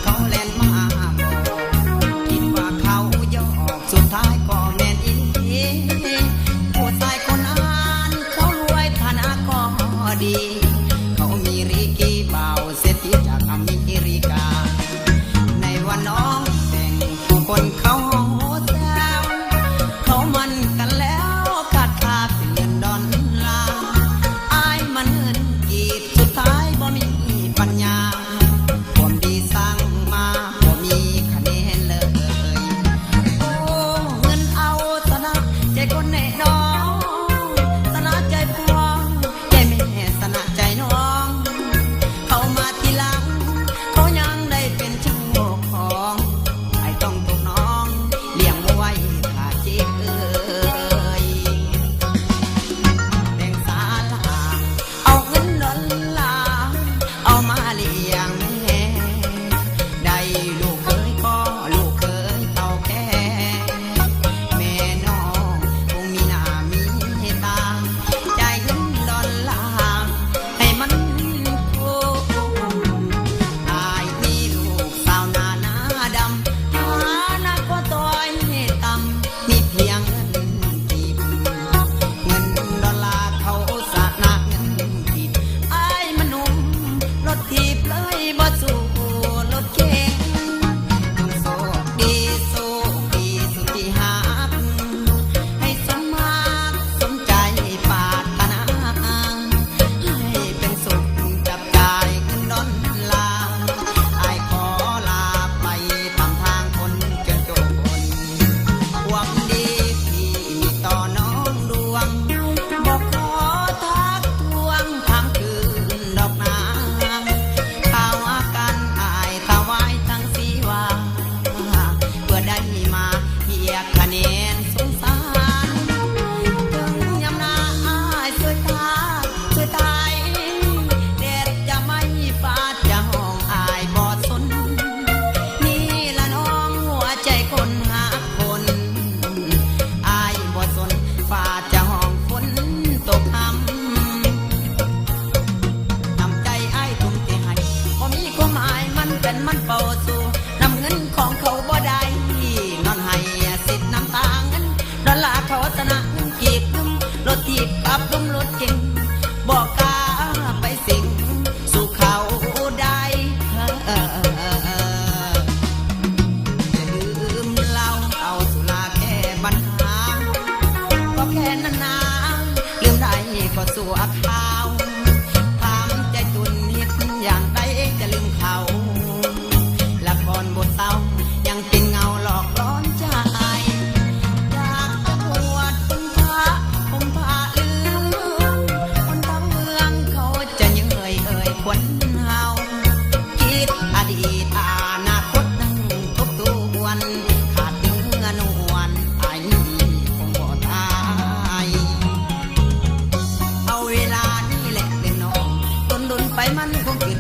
เขาแล่นมาบอกคิดว่าเขายอกสุดท้ายก็แม่นอีผู้ชายคนนั้นเขารวยฐานะก็ดีเขามีริกีบ่าวเศรษฐีจากอเมริกาในวันน้องแต่งผู้คนเขาแซวเขามันกันแล้วขาดค่าเป็นเงินดอลลาร์อายมันเงินกีดสุดท้ายบ่มีปัญญาความดีสร้างมาบ่มีคะแนนเลยโอ้เงินเอาชนะใจคนแน่นอนชนะใจพวงใจแม่ชนะใจน้องเขามาทีหลังเขายังได้เป็นเจ้าของไอ้ต้องถูกน้องเลี้ยงไว้ถ้าเจ็บแบ่งสาลาเอาเงินดอลลาร์เอามาเลี้ยงแม่ได้ลูกเคยก็ลูกเคยเต่าแก่แม่น้องคงมีหน้ามีตาใจเงินดอลลาร์ให้มันคุ้มอายมีลูกสาวหน้าดำฐานะก็ต้อยต่ำมีเพียงเงินกีบเงินดอลลาร์เขาสานะเงินกีบอายมันหนุ่มรถถีบเลยบ่สู้รถเก๋งต้องโชคดีสุดที่หาให้สมมาตรสมใจปรารถนาให้เป็นสุขจับจ่ายเงินดอลลาร์อายขอลาไปตามทางคนจนความดีที่มีต่อน้องดวงบอกขอทักทวงทางคืนดอกน้ำข่าวอาการอายถวายทั้งสีว่าเพื่อได้มาเกียรติคะแนนสงสารถึงยามหน้าอายช่วยตายแดดจะไม่ฟาดจะห้องอายบอดสนนี่ละน้องหัวใจคนหาคนอายบอดสนฟาดจะห้องฝนตกห้ำนำใจอายทุ่มเทให้บ่มีความหมายมันเป็นมันเป่าสู่นำเงินของเขาบ่ได้นอนให้สิทธิ์น้ำตาเงินดอลลาร์เขาชนะเงินกีบรถถีบกับรถเก่งบอกกล้าไปสิ่งสู่เขาได้จะดื่มเหล้าเอาสุราแก้ปัญหาก็แค่นั้นนะลืมได้ก็สู่อักขาวถามใจตุนนิดอย่างใดจะลืมเขาละครบทเศร้ายังเป็นเงาหลอกร้อนใจอยากจะบวชเป็นพระผมพาลืมคนทั้งเมืองเขาจะยังควันเฮาคิดอดีตอนาคตนั่งทบทวนขาดเนื้อนวลไอ้คงบ่ตายเอาเวลานี่แหละเป็นน้องดนไปมันคงเกิด